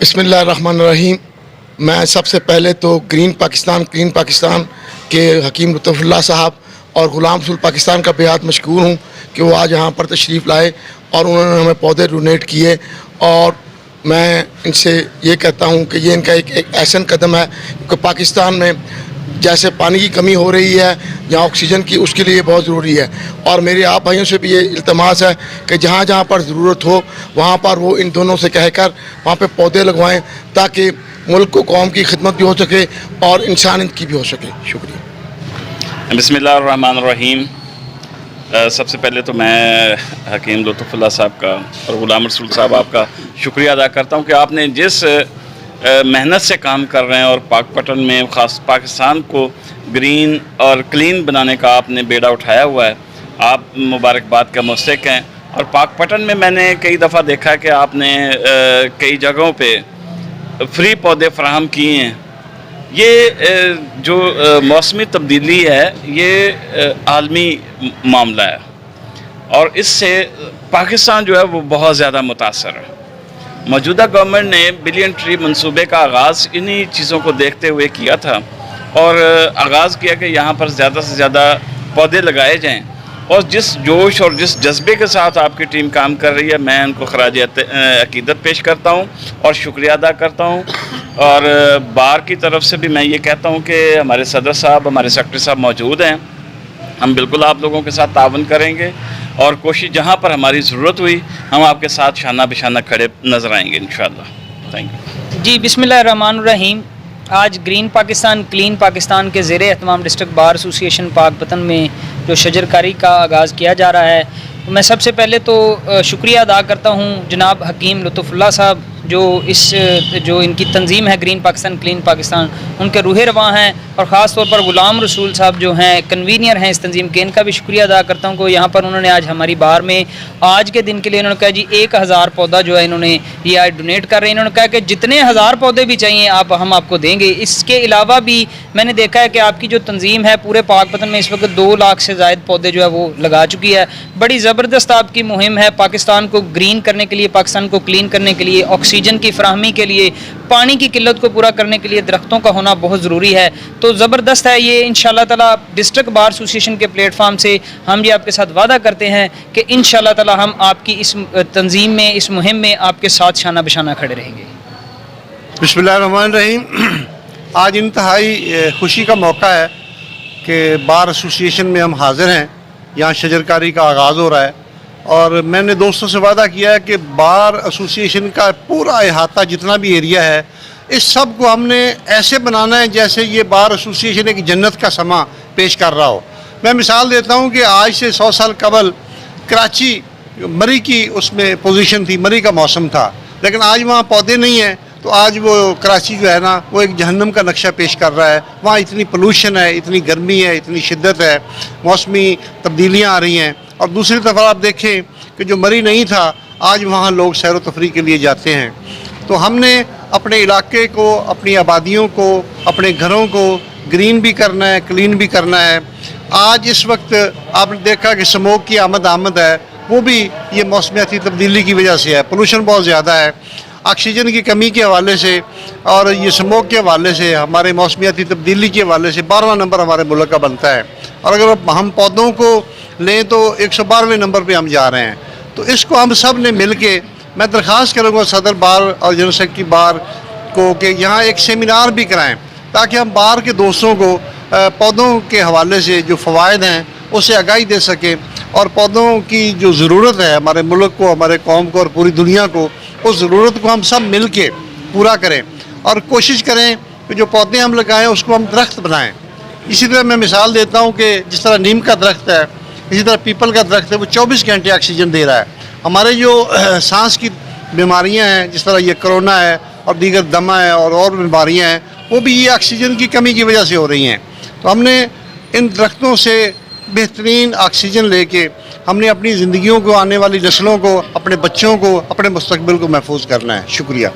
بسم اللہ الرحمن الرحیم. میں سب سے پہلے تو کلین پاکستان کے حکیم لطف اللہ صاحب اور غلام رسول پاکستان کا بہت مشکور ہوں کہ وہ آج یہاں پر تشریف لائے اور انہوں نے ہمیں پودے ڈونیٹ کیے. اور میں ان سے یہ کہتا ہوں کہ یہ ان کا ایک احسن قدم ہے کہ پاکستان میں جیسے پانی کی کمی ہو رہی ہے یا آکسیجن کی، اس کے لیے بہت ضروری ہے. اور میرے آپ بھائیوں سے بھی یہ التماس ہے کہ جہاں جہاں پر ضرورت ہو وہاں پر وہ ان دونوں سے کہہ کر وہاں پہ پودے لگوائیں تاکہ ملک کو قوم کی خدمت بھی ہو سکے اور انسانیت کی بھی ہو سکے. شکریہ. بسم اللہ الرحمن الرحیم. سب سے پہلے تو میں حکیم لطف اللہ صاحب کا اور غلام رسول صاحب آپ کا شکریہ ادا کرتا ہوں کہ آپ نے جس محنت سے کام کر رہے ہیں اور پاک پٹن میں خاص پاکستان کو گرین اور کلین بنانے کا آپ نے بیڑا اٹھایا ہوا ہے. آپ مبارکباد کا مستحق ہیں. اور پاک پٹن میں میں نے کئی دفعہ دیکھا کہ آپ نے کئی جگہوں پہ فری پودے فراہم کیے ہیں. یہ جو موسمی تبدیلی ہے یہ عالمی معاملہ ہے اور اس سے پاکستان جو ہے وہ بہت زیادہ متاثر ہے. موجودہ گورنمنٹ نے بلین ٹری منصوبے کا آغاز انہی چیزوں کو دیکھتے ہوئے کیا تھا اور آغاز کیا کہ یہاں پر زیادہ سے زیادہ پودے لگائے جائیں. اور جس جوش اور جس جذبے کے ساتھ آپ کی ٹیم کام کر رہی ہے میں ان کو خراج عقیدت پیش کرتا ہوں اور شکریہ ادا کرتا ہوں. اور بار کی طرف سے بھی میں یہ کہتا ہوں کہ ہمارے صدر صاحب، ہمارے سیکرٹری صاحب موجود ہیں. ہم بالکل آپ لوگوں کے ساتھ تعاون کریں گے اور کوشش جہاں پر ہماری ضرورت ہوئی ہم آپ کے ساتھ شانہ بشانہ کھڑے نظر آئیں گے انشاءاللہ. Thank you. جی بسم اللہ الرحمن الرحیم. آج گرین پاکستان کلین پاکستان کے زیر اہتمام ڈسٹرکٹ بار ایسوسی ایشن پاک پتن میں جو شجر کاری کا آغاز کیا جا رہا ہے، میں سب سے پہلے تو شکریہ ادا کرتا ہوں جناب حکیم لطف اللہ صاحب جو ان کی تنظیم ہے گرین پاکستان کلین پاکستان، ان کے روح رواں ہیں. اور خاص طور پر غلام رسول صاحب جو ہیں کنوینئر ہیں اس تنظیم کے، ان کا بھی شکریہ ادا کرتا ہوں کہ یہاں پر انہوں نے آج ہماری بار میں آج کے دن کے لیے انہوں نے کہا جی 1000 پودا جو ہے انہوں نے یہ آج ڈونیٹ کر رہے ہیں. انہوں نے کہا کہ جتنے 1000 پودے بھی چاہیے ہم آپ کو دیں گے. اس کے علاوہ بھی میں نے دیکھا ہے کہ آپ کی جو تنظیم ہے پورے پاک پتن میں اس وقت 2 لاکھ سے زائد پودے جو ہے وہ لگا چکی ہے. بڑی زبردست آپ کی مہم ہے پاکستان کو گرین کرنے کے لیے، پاکستان کو کلین کرنے کے لیے، آکسیجن کی فراہمی کے لیے، پانی کی قلت کو پورا کرنے کے لیے درختوں کا ہونا بہت ضروری ہے. تو زبردست ہے یہ. انشاءاللہ تعالی ڈسٹرکٹ بار ایسوسی ایشن کے پلیٹ فارم سے ہم یہ آپ کے ساتھ وعدہ کرتے ہیں کہ انشاءاللہ تعالی ہم آپ کی اس تنظیم میں، اس مہم میں آپ کے ساتھ شانہ بشانہ کھڑے رہیں گے. بسم اللہ الرحمن الرحیم. آج انتہائی خوشی کا موقع ہے کہ بار ایسوسی ایشن میں ہم حاضر ہیں. یہاں شجر کاری کا آغاز ہو رہا ہے اور میں نے دوستوں سے وعدہ کیا ہے کہ بار ایسوسی ایشن کا پورا احاطہ جتنا بھی ایریا ہے اس سب کو ہم نے ایسے بنانا ہے جیسے یہ بار ایسوسی ایشن ایک جنت کا سما پیش کر رہا ہو. میں مثال دیتا ہوں کہ آج سے 100 سال قبل کراچی مری کی اس میں پوزیشن تھی، مری کا موسم تھا، لیکن آج وہاں پودے نہیں ہیں تو آج وہ کراچی جو ہے نا وہ ایک جہنم کا نقشہ پیش کر رہا ہے. وہاں اتنی پولوشن ہے، اتنی گرمی ہے، اتنی شدت ہے، موسمی تبدیلیاں آ رہی ہیں. اور دوسری طرف آپ دیکھیں کہ جو مری نہیں تھا آج وہاں لوگ سیر و تفریح کے لیے جاتے ہیں. تو ہم نے اپنے علاقے کو، اپنی آبادیوں کو، اپنے گھروں کو گرین بھی کرنا ہے، کلین بھی کرنا ہے. آج اس وقت آپ نے دیکھا کہ سموگ کی آمد ہے، وہ بھی یہ موسمیاتی تبدیلی کی وجہ سے ہے. پولوشن بہت زیادہ ہے. آکسیجن کی کمی کے حوالے سے اور یہ سموگ کے حوالے سے ہمارے موسمیاتی تبدیلی کے حوالے سے 12واں نمبر ہمارے ملک کا بنتا ہے. اور اگر ہم پودوں کو لیں تو 112ویں نمبر پہ ہم جا رہے ہیں. تو اس کو ہم سب نے مل کے، میں درخواست کروں گا صدر بار اور جنرل سیکرٹری بار کو کہ یہاں ایک سیمینار بھی کرائیں تاکہ ہم بار کے دوستوں کو پودوں کے حوالے سے جو فوائد ہیں اسے آگاہی دے سکیں اور پودوں کی جو ضرورت ہے ہمارے ملک کو، ہمارے قوم کو اور پوری دنیا کو، اس ضرورت کو ہم سب مل کے پورا کریں اور کوشش کریں کہ جو پودے ہم لگائیں اس کو ہم درخت بنائیں. اسی طرح میں مثال دیتا ہوں کہ جس طرح نیم کا درخت ہے، اسی طرح پیپل کا درخت ہے، وہ 24 گھنٹے آکسیجن دے رہا ہے. ہمارے جو سانس کی بیماریاں ہیں جس طرح یہ کرونا ہے اور دیگر دمہ ہے اور بیماریاں ہیں وہ بھی یہ آکسیجن کی کمی کی وجہ سے ہو رہی ہیں. تو ہم نے ان درختوں سے بہترین آکسیجن لے کے ہم نے اپنی زندگیوں کو، آنے والی نسلوں کو، اپنے بچوں کو، اپنے مستقبل کو محفوظ کرنا ہے. شکریہ.